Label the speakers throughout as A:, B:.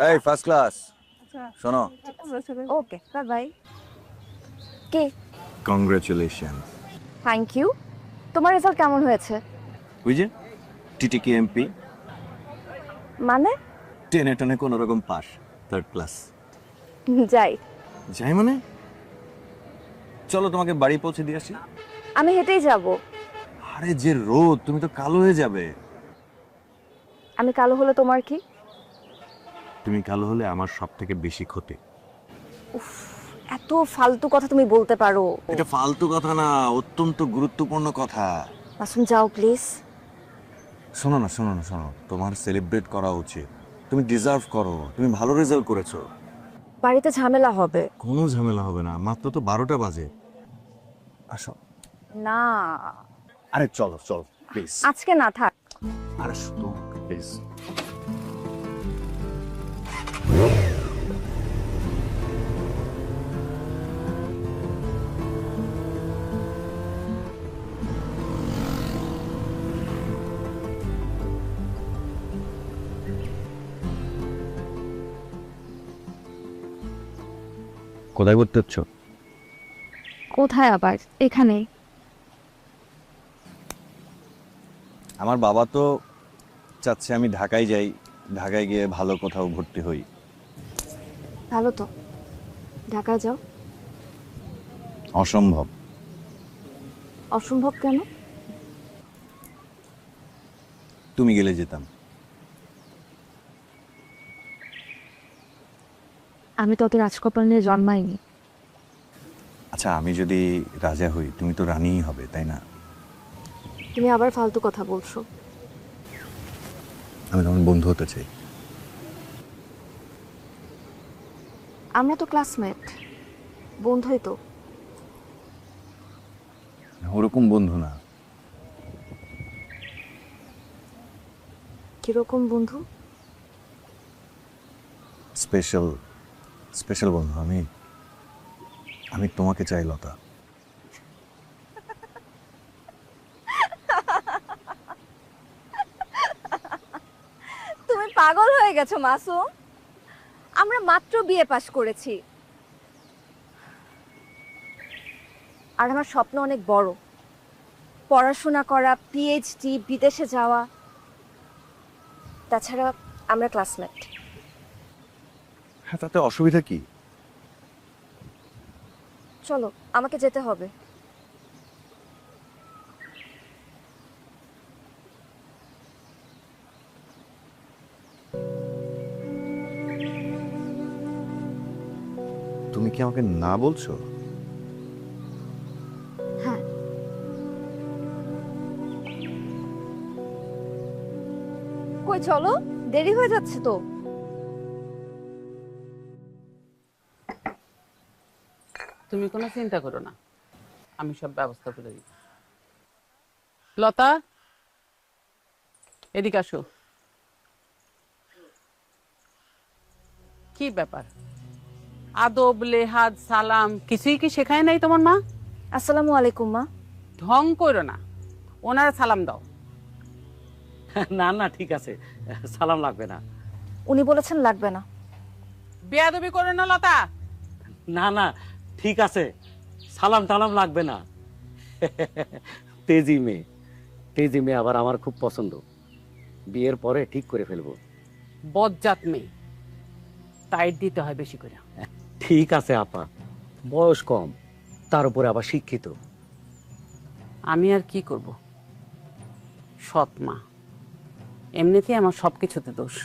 A: এই first class শোনো।
B: Okay bye bye. কে?
A: কংগ্রাচুলেশন।
B: Thank you. তোমার রেজাল্ট কেমন হয়েছে?
A: ওই যে টিটিকে এমপি
B: মানে?
A: টেনে টেনে কোনো রকম পাস, থার্ড ক্লাস।
B: যাই।
A: যাই মানে? চলো তোমাকে বাড়ি পৌঁছে দিয়ে আসি।
B: আমি হেঁটেই যাব।
A: আরে যে রোদ, তুমি তো কালো হয়ে যাবে।
B: আমি কালো হলে তোমার কি?
A: তুমি কালো হলে আমার সব থেকে বেশি ক্ষতি।
B: এত ফালতু কথা তুমি বলতে পারো?
A: এটা ফালতু কথা না, অত্যন্ত গুরুত্বপূর্ণ কথা।
B: মাসুম যাও প্লিজ।
A: শোনো না, শোনো না, শোনো, তোমার সেলিব্রেট করা উচিত। তুমি ডিজার্ভ করো, তুমি ভালো রেজাল্ট করেছো।
B: বাড়িতে ঝামেলা হবে।
A: কোনো ঝামেলা হবে না, মাত্র তো 12টা বাজে। আসো।
B: না
A: আরে চলো চলো প্লিজ।
B: আজকে না, থাক।
A: আরে শুধু প্লিজ। কোথায় করতে হচ্ছ?
B: কোথায় আবার? এখানে।
A: আমার বাবা তো চাচ্ছে আমি ঢাকায় যাই, ঢাকায় গিয়ে ভালো কোথাও ভর্তি হই।
B: ভালো তো, ঢাকা যাও।
A: অসম্ভব।
B: অসম্ভব কেন?
A: তুমি গেলে যেতাম।
B: আমি তো ওকে রাজকপাল নিয়ে জন্মাইনি।
A: আচ্ছা, আমি যদি রাজা হই, তুমি তো রানীই হবে, তাই না?
B: তুমি আবার ফালতু কথা বলছো।
A: আমি তোমার বন্ধু হতে চাই।
B: আমরা তো ক্লাসমেট, বন্ধুই তো।
A: ওরকম বন্ধু না।
B: কিরকম বন্ধু?
A: স্পেশাল স্পেশাল বন্ধু। আমি আমি তোমাকে চাই লতা।
B: তুমি পাগল হয়ে গেছো মাসুম। আমরা মাত্র বিএ পাশ করেছি, আর আমার স্বপ্ন অনেক বড়। পড়াশোনা করা, পিএইচডি, বিদেশে যাওয়া। তাছাড়া আমরা ক্লাসমেট।
A: হ্যাঁ, তাতে অসুবিধা কি?
B: চলো, আমাকে যেতে হবে।
A: তুমি কি আমাকে না বলছো?
B: হ্যাঁ। কই চলো, দেরি হয়ে যাচ্ছে তো।
C: তুমি কোনো চিন্তা করো না, আমি সব ব্যবস্থা করে দিই। লতা, এদিকে আসো। কি ব্যাপার? আদব, লেহাজ, সালাম কিছুই কি শেখায় নাই তোমার মা?
B: আসসালামু আলাইকুম মা।
C: ঢং করো না, ওনারা সালাম দাও।
D: না না, ঠিক আছে, সালাম লাগবে না।
B: উনি বলেছেন লাগবে না।
C: বেয়াদবি করো না লতা।
D: না না, ঠিক আছে, সালাম টালাম লাগবে না। তেজি মেয়ে, তেজি মেয়ে আবার আমার খুব পছন্দ। বিয়ের পরে ঠিক করে ফেলবো।
C: বজ্জাত মেয়ে, টাইট দিতে হয় বেশি করে।
D: ঠিক আছে আপা, বয়স কম, তার উপরে আবার শিক্ষিত।
C: আমি আর কি করব, সৎ মা। এমনিতেই আমার সবকিছুতে দোষ।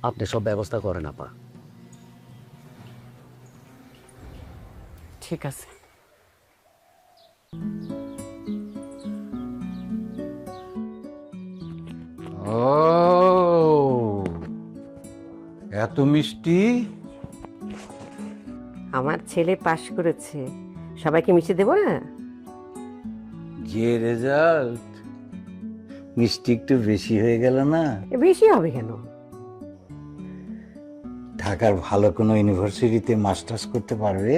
D: আপনি সব ব্যবস্থা করেন আপা।
C: ঠিক আছে।
E: ও, এত মিষ্টি।
F: আমার ছেলে পাশ করেছে, সবাইকে মিশে দেবো না?
E: যে রেজাল্ট, মিষ্টি একটু বেশি হয়ে গেল না?
F: বেশি হবে কেন?
E: ঢাকার ভালো কোনো ইউনিভার্সিটিতে মাস্টার্স করতে পারবে?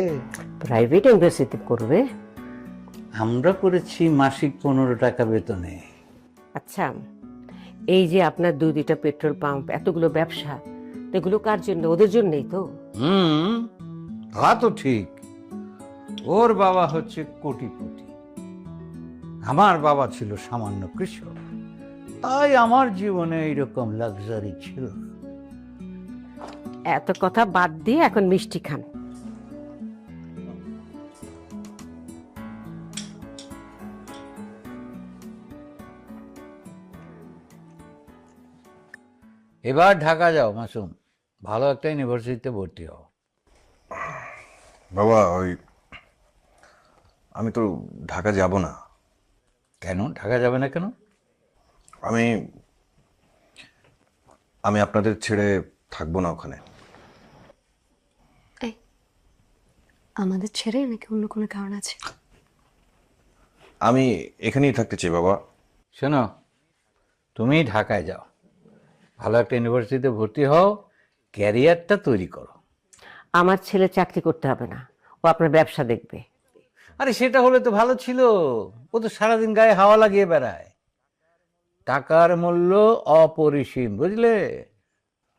F: প্রাইভেট ইউনিভার্সিটি করবে?
E: আমরা করেছি মাসিক 15 টাকা বেতনে।
F: আচ্ছা, এই যে আপনার দুইটা পেট্রোল পাম্প, এতগুলো ব্যবসা, তো এগুলো কার জন্য? ওদের জন্যই তো।
E: তা তো ঠিক। ওর বাবা হচ্ছে কোটিপতি, আমার বাবা ছিল সামান্য কৃষক, তাই আমার জীবনে এইরকম লাক্সারি ছিল না।
F: এত কথা বাদ দিয়ে এখন মিষ্টি খান।
E: এবার ঢাকা যাও মাসুম, ভালো একটা ইউনিভার্সিটিতে ভর্তি হও।
A: বাবা আমি তো ঢাকা যাব না।
E: কেন ঢাকা যাবে না কেন?
A: আমি আমি আপনাদের ছেড়ে থাকবো না ওখানে।
G: আমাদের ছেড়ে নাকি অন্য কোনো কারণ আছে?
A: আমি এখানেই থাকতে চাই বাবা।
E: শোনো, তুমি ঢাকায় যাও, ভালো একটা ইউনিভার্সিটিতে ভর্তি হও, ক্যারিয়ারটা তৈরি করো।
F: আমার ছেলে চাকরি করতে হবে না, ও আপনার ব্যবসা দেখবে।
E: আরে সেটা হলে তো ভালো ছিল, ও তো সারাদিন গায়ে হাওয়া লাগিয়ে বেড়ায়। টাকার মূল্য অপরিসীম, বুঝলে?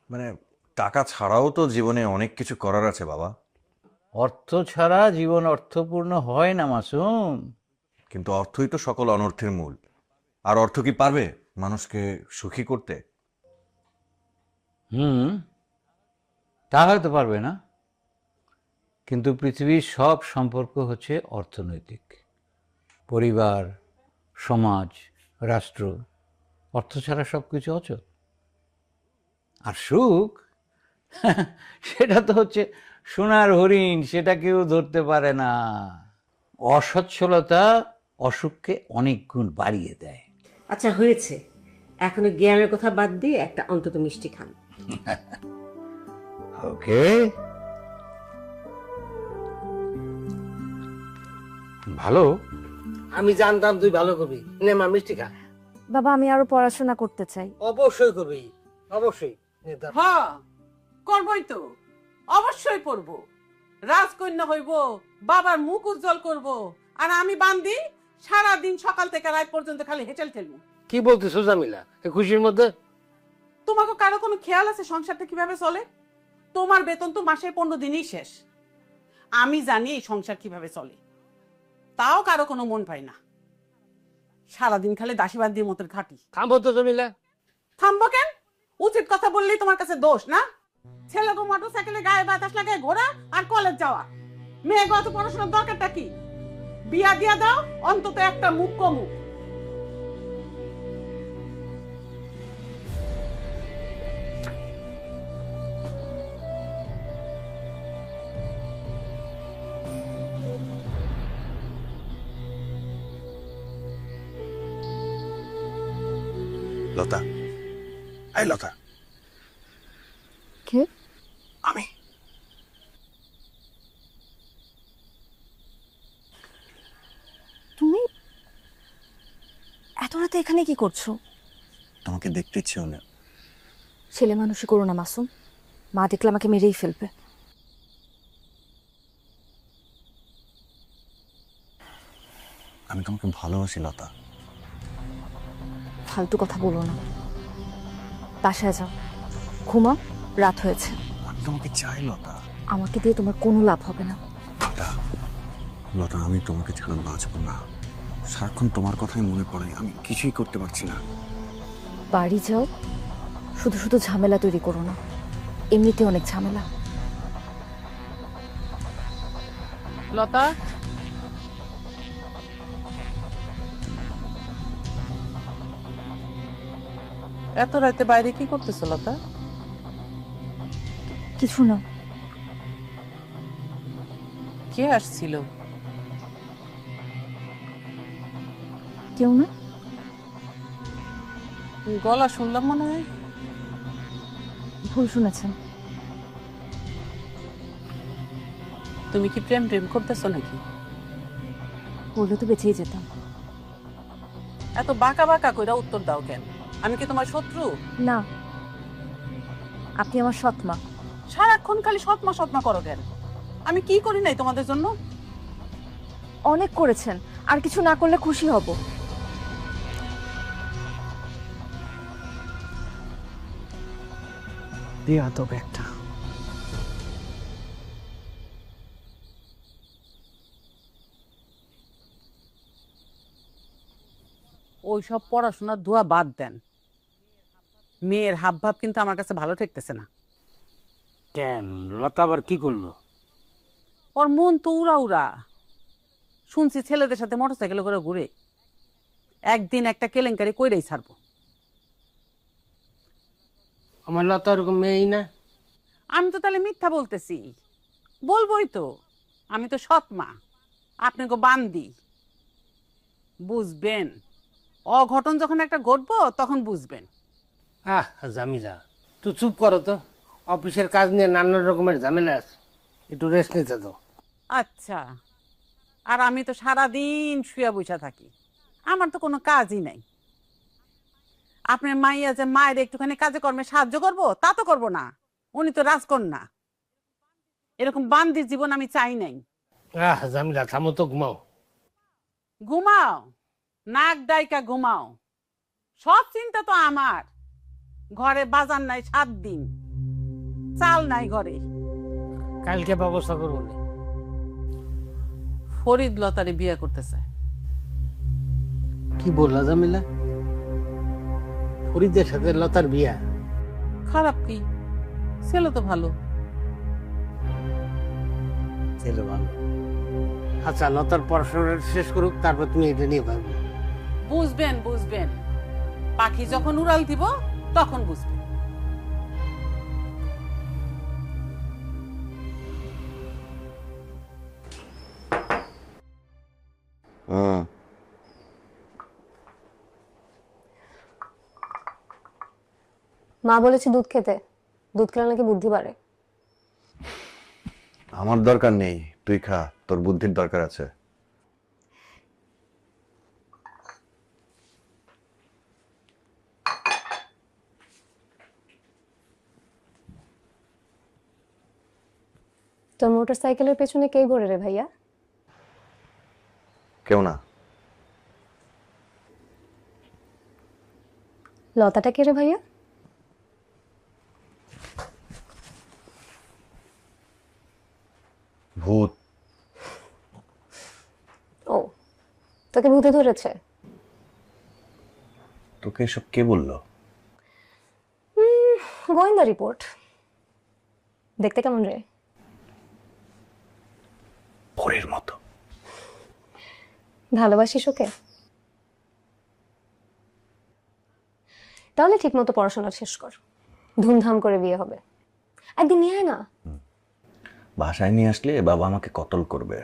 A: মানে টাকা ছাড়াও তো জীবনে অনেক কিছু করার আছে বাবা।
E: অর্থ ছাড়া জীবন অর্থপূর্ণ হয় না মাসুম।
A: কিন্তু অর্থই তো সকল অনর্থের মূল। আর অর্থ কি পারবে মানুষকে সুখী করতে?
E: তা হয়তো পারবে না, কিন্তু পৃথিবীর সব সম্পর্ক হচ্ছে অর্থনৈতিক। পরিবার, সমাজ, রাষ্ট্র, অর্থ ছাড়া সব কিছু অচল। আর সুখ সেটা তো হচ্ছে সোনার হরিণ, সেটা কেউ ধরতে পারে না। অসচ্ছলতা অসুখকে অনেক গুণ বাড়িয়ে দেয়।
F: আচ্ছা হয়েছে, এখন ওই জ্ঞানের কথা বাদ দিয়ে একটা অন্তত মিষ্টি খান।
E: ওকে, ভালো।
H: আমি জানতাম তুই ভালো করবি। নে মা মিষ্টি খা।
B: বাবা আমি আরো পড়াশোনা করতে চাই।
H: অবশ্যই করবি, অবশ্যই। নে দাও।
C: হ্যাঁ, করবই তো, অবশ্যই করব। রাজকন্যা হইব, বাবার মুখ উজ্জ্বল করব, আর আমি বান্দি সারা দিন সকাল থেকে রাত পর্যন্ত খালি হেঁচেল ঠেলবো।
H: কি বলতেছো জামিলা এই খুশির মধ্যে?
C: তোমাকে কারো কোনো খেয়াল আছে সংসারটা কিভাবে চলে? তোমার বেতন তো মাসের 15 দিনই শেষ। আমি জানি এই সংসার কিভাবে চলে, তাও কারো কোনো মন পাই না। সারাদিন খালি দাসীবাদ দিয়ে মতের খাটি।
H: থামবো তো জামিলা।
C: থামবো কেন? উচিত কথা বললেই তোমার কাছে দোষ না? ছেলেকে মোটর সাইকেলে গায়ে বাতাস লাগায় ঘোরা আর কলেজ যাওয়া, মেয়ে গত পড়াশোনার দরকারটা কি? বিয়া দিয়া দাও, অন্তত একটা মুখ কমুক।
A: লতা, এই লতা,
B: কে?
A: আমি।
B: তুমি এত রাতে এখানে কি করছো?
A: তোমাকে দেখতে ইচ্ছে হলো।
B: ছেলে মানুষই করো না মাসুম, মা দেখলে আমাকে মেরেই ফেলবে।
A: আমি তোমাকে ভালোবাসি লতা।
B: ফালতু কথা বলো না, বাসায় যাও, ঘুমাও, রাত হয়েছে।
A: আমি তোমাকে চাই লতা।
B: আমাকে দিয়ে তোমার কোনো লাভ হবে না।
A: লতা, লতা, আমি তোমাকে ছাড়া বাঁচবো না। সারাক্ষণ তোমার কথাই মনে পড়ে, আমি কিছুই করতে পারছি না।
B: বাড়ি যাও, শুধু শুধু ঝামেলা তৈরি করো না, এমনিতে অনেক ঝামেলা।
C: লতা, এত রাতে বাইরে কি করতেছো লতা?
B: কিছু না।
C: কে আসছিল?
B: কেউ না।
C: গলা শুনলাম মনে হয়।
B: ভুল শুনেছেন।
C: তুমি কি প্রেম প্রেম করতেছো নাকি?
B: বললে তো বেঁচেই যেতাম।
C: এত বাঁকা বাঁকা কইরা উত্তর দাও কেন? আমি কি তোমার শত্রু?
B: না, আপনি আমার সৎ মা।
C: সারাক্ষণ খালি সৎমা সৎমা করো কেন? আমি কি করি নাই তোমাদের জন্য?
B: অনেক করেছেন, আর কিছু না করলে খুশি হব।
C: বেয়াদব একটা। ওইসব পড়াশোনার ধোয়া বাদ দেন, মেয়ের হাব ভাব কিন্তু আমার কাছে ভালো ঠেকতেছে না।
H: কেন লতা আবার কি করলো?
C: ওর মন তো উড়া উড়া, শুনছি ছেলেদের সাথে মোটরসাইকেলে করে ঘুরে, একদিন একটা কেলেঙ্কারি কইরাই ছাড়বো।
H: আমার লতা ওরকম মেয়েই না।
C: আমি তো তাহলে মিথ্যা বলতেছি? বলবোই তো, আমি তো সৎ মা, আপনাকে বান্দি। বুঝবেন, অঘটন যখন একটা ঘটবো তখন বুঝবেন।
H: আহ জামিলা, তুই চুপ করো তো। অফিসের কাজ নিয়ে নানা রকমের ঝামেলা আছে, একটু রেস্ট নিতে তো।
C: আচ্ছা, আর আমি তো সারাদিন শুয়ে বসে থাকি, আমার তো কোনো কাজই নাই। আপনার মাইয়া যে মায়ের একটুখানি কাজে কর্মে সাহায্য করব, তা তো করবো না। উনি তো রাজকন্যা, এরকম বান্দির জীবন আমি চাই নাই।
H: আহ জামিলা, থামো তো, ঘুমাও।
C: ঘুমাও, নাক ডাইকা ঘুমাও, সব চিন্তা তো আমার। ঘরে বাজার নাই 7 দিন, চাল নাই ঘরে।
H: কালকে ব্যবস্থা করবো নি।
C: ফরিদ লতারে বিয়ে করতেছে।
H: কি বললা জামিলা? ফরিদের সাথে লতার বিয়া?
C: খারাপ কি, ছেলে তো ভালো।
H: ছেলে ভালো। আচ্ছা, লতার পড়াশোনা শেষ করুক, তারপর তুমি এটা নিয়ে ভাববে।
C: বুঝবেন বুঝবেন, পাখি যখন উড়াল দিব তখন বুঝবেন।
A: হ্যাঁ,
G: মা বলেছে দুধ খেতে, দুধ খেলে নাকি বুদ্ধি বাড়ে।
A: আমার দরকার নেই, তুই খা, তোর বুদ্ধির দরকার আছে।
G: তোর মোটর সাইকেলের পেছনে কে ঘোরে রে ভাইয়া?
A: কেউ না।
G: লতাটা কে রে ভাইয়া?
A: ভূত।
G: ও, তোকে ভূতে ধরেছে?
A: তোকে এসব কে বললো?
G: গোয়েন্দা রিপোর্ট। দেখতে কেমন রে?
A: পরের মতো।
G: ভালোবাসিস ওকে? তাহলে ঠিক মতো পড়াশোনা শেষ কর, ধুমধাম করে বিয়ে হবে। একদিন নিয়ে আয় না।
A: বাসায় নিয়ে আসলে বাবা আমাকে কতল করবে।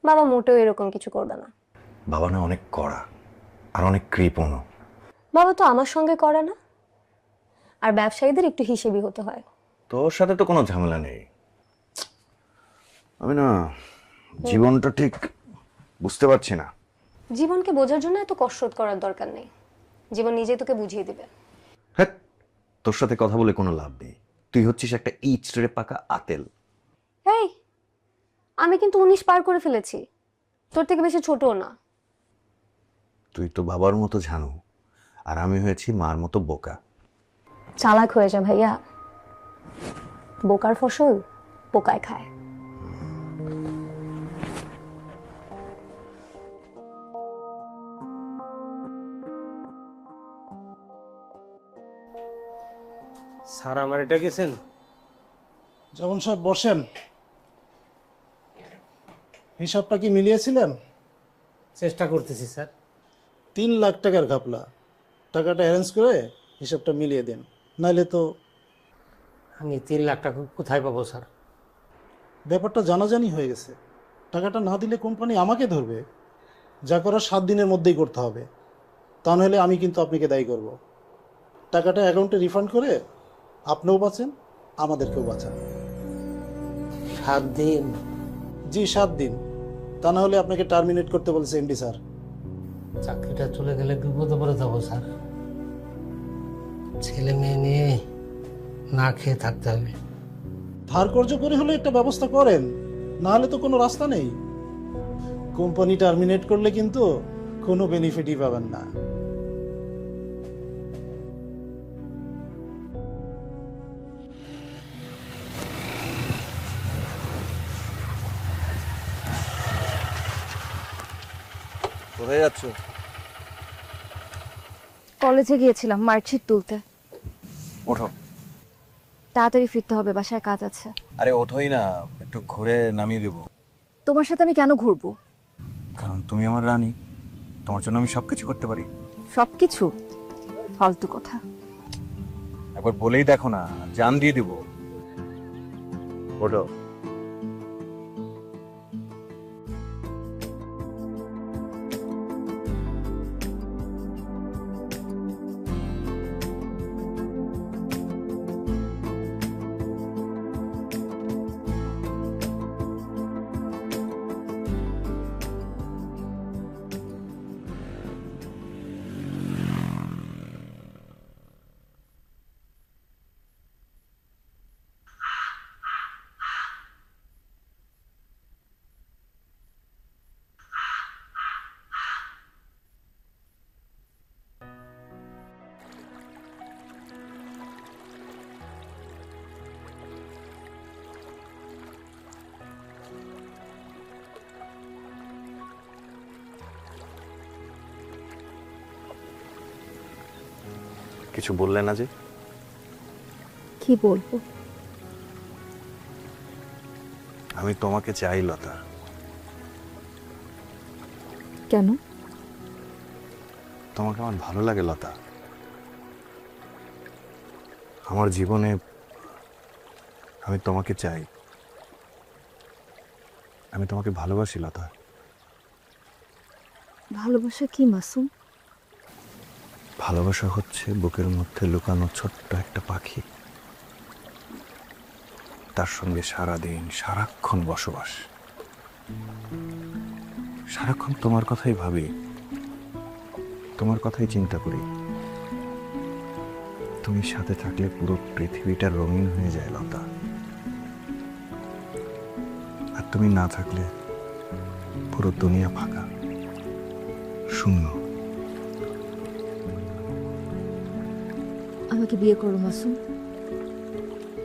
G: বাবা মোটেও এরকম কিছু করবে না।
A: বাবা না অনেক কড়া আর অনেক কৃপণও।
G: বাবা তো আমার সঙ্গে করে না, আর ব্যবসায়ীদের একটু হিসেবি হতে হয়।
A: তোর সাথে তো কোনো ঝামেলা নেই। আমি না জীবনটা ঠিক বুঝতে পারছি না।
G: জীবনকে বোঝার জন্য এত কসরত করার দরকার নেই, জীবন নিজেই তোকে বুঝিয়ে দিবে।
A: হ্যাঁ, তোর সাথে কথা বলে কোনো লাভ নেই। তুই হচ্ছিস একটা ইচড়ে পাকা আতেল।
G: এই, আমি কিন্তু 19 পার করে ফেলেছি, তোর থেকে বেশি ছোটও না।
A: তুই তো বাবার মতো ঝানু, আর আমি হয়েছি মার মতো বোকা।
G: চালাক হয়ে যা ভাইয়া, বোকার ফসল পোকায় খায়।
H: স্যার আমার এটা গেছেন?
I: যেমন সাহেব বসেন। হিসাবটা কি মিলিয়েছিলেন?
H: চেষ্টা করতেছি স্যার।
I: 3 লাখ টাকার ঘাপলা, টাকাটা অ্যারেঞ্জ করে হিসাবটা মিলিয়ে দেন, নাইলে তো।
H: আমি 3 লাখ টাকা কোথায় পাবো স্যার?
I: ব্যাপারটা জানাজানি হয়ে গেছে, টাকাটা না দিলে কোম্পানি আমাকে ধরবে। যা করার 7 দিনের মধ্যেই করতে হবে, তা নাহলে আমি কিন্তু আপনাকে দায়ী করব। টাকাটা অ্যাকাউন্টে রিফান্ড করে আপনিও বাঁচেন, আমাদেরকেও বাঁচান।
H: 7 দিন?
I: জি 7 দিন, তা না হলে আপনাকে টার্মিনেট করতে বলেছে এমডি স্যার।
H: চাকরিটা চলে গেলে বিপদে পড়ে যাবো স্যার। ছেলে মেয়ে নিয়ে না খেয়ে থাকতে হবে।
I: ধার কর্য করে হলে একটা ব্যবস্থা করেন, না হলে তো কোনো রাস্তা নেই। কোম্পানি টার্মিনেট করলে কিন্তু কোনো বেনিফিটই পাবেন না।
A: কোথায় যাচ্ছ?
B: কলেজে গিয়েছিলাম মার্কশিট তুলতে।
A: ওঠো।
B: তাড়াতাড়ি ফিরতে হবে, বাসায় কাজ আছে।
A: আরে ওঠোই না, একটু ঘুরে নামিয়ে দেবো।
B: তোমার সাথে আমি কেন ঘুরবো?
A: কারণ তুমি আমার রানী, তোমার জন্য আমি সবকিছু করতে পারি।
B: সবকিছু ফালতু কথা।
A: একবার বলেই দেখো না, জান দিয়ে দিব। ওঠো। কিছু বললে না যে?
B: কি বলবো?
A: আমি তোমাকে চাই লতা।
B: কেন?
A: তোমাকে আমার ভালো লাগে লতা। আমার জীবনে আমি তোমাকে চাই, আমি তোমাকে ভালোবাসি লতা।
B: ভালোবাসা কি মাসুম?
A: ভালোবাসা হচ্ছে বুকের মধ্যে লুকানো ছোট্ট একটা পাখি, তার সঙ্গে সারাদিন সারাক্ষণ বসবাস। সারাক্ষণ তোমার কথাই ভাবি, তোমার কথাই চিন্তা করি। তুমি সাথে থাকলে পুরো পৃথিবীটা রঙিন হয়ে যায় লতা, আর তুমি না থাকলে পুরো দুনিয়া ফাঁকা, শূন্য।
B: আমাকে বিয়ে করো মাসুম।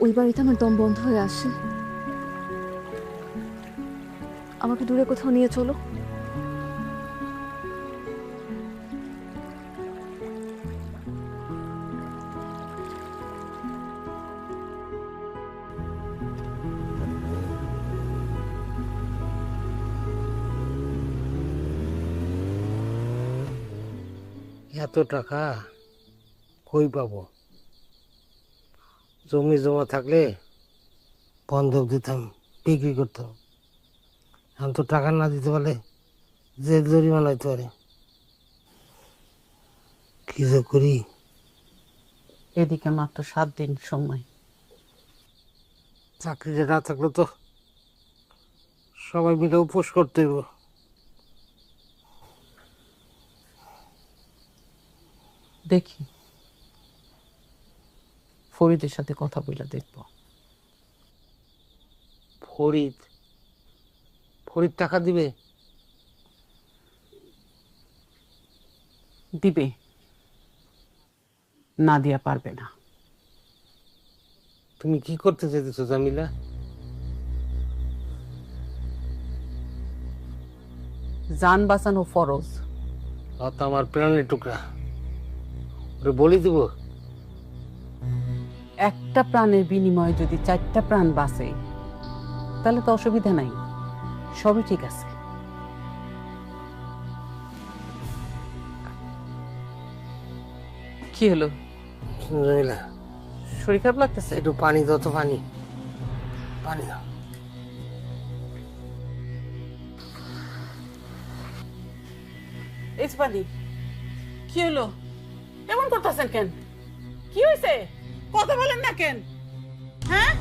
B: ওই বাড়িতে আমার দম বন্ধ হয়ে আসে। আমাকে দূরে কোথাও নিয়ে চলো।
H: এত টাকা কই পাবো? জমি জমা থাকলে বন্ধক দিতাম, বিক্রি করতাম। এখন তো টাকা না দিতে পারলে যে জরিমানা হইতে পারে। কি যে করি?
C: এদিকে মাত্র 7 দিন সময়।
H: চাকরিটা না থাকলে তো সবাই মিলে উপোস করতে হইব।
C: দেখি ফরিদের সাথে কথা বলে দেখব।
H: ফরিদ ফরিদ টাকা দিবে?
C: দিবে, না দিয়া পারবে না।
H: তুমি কি করতে চাইতেছো জামিলা?
C: জান বাঁচানো ফরজ।
H: অত আমার প্রাণের টুকরা, ওরে বলি দিব।
C: একটা প্রাণের বিনিময়ে যদি 4টা প্রাণ বাঁচে তাহলে তো অসুবিধা নাই, সবই ঠিক আছে। কি হলো?
H: জামিলা,
C: শরীর খারাপ লাগতেছে?
H: একটু পানি দাও তো, পানি পানি দাও।
C: এই যে পানি। কি হলো? এমন করতেছেন কেন? কি হয়েছে? কথা বলেন না কেন? হ্যাঁ,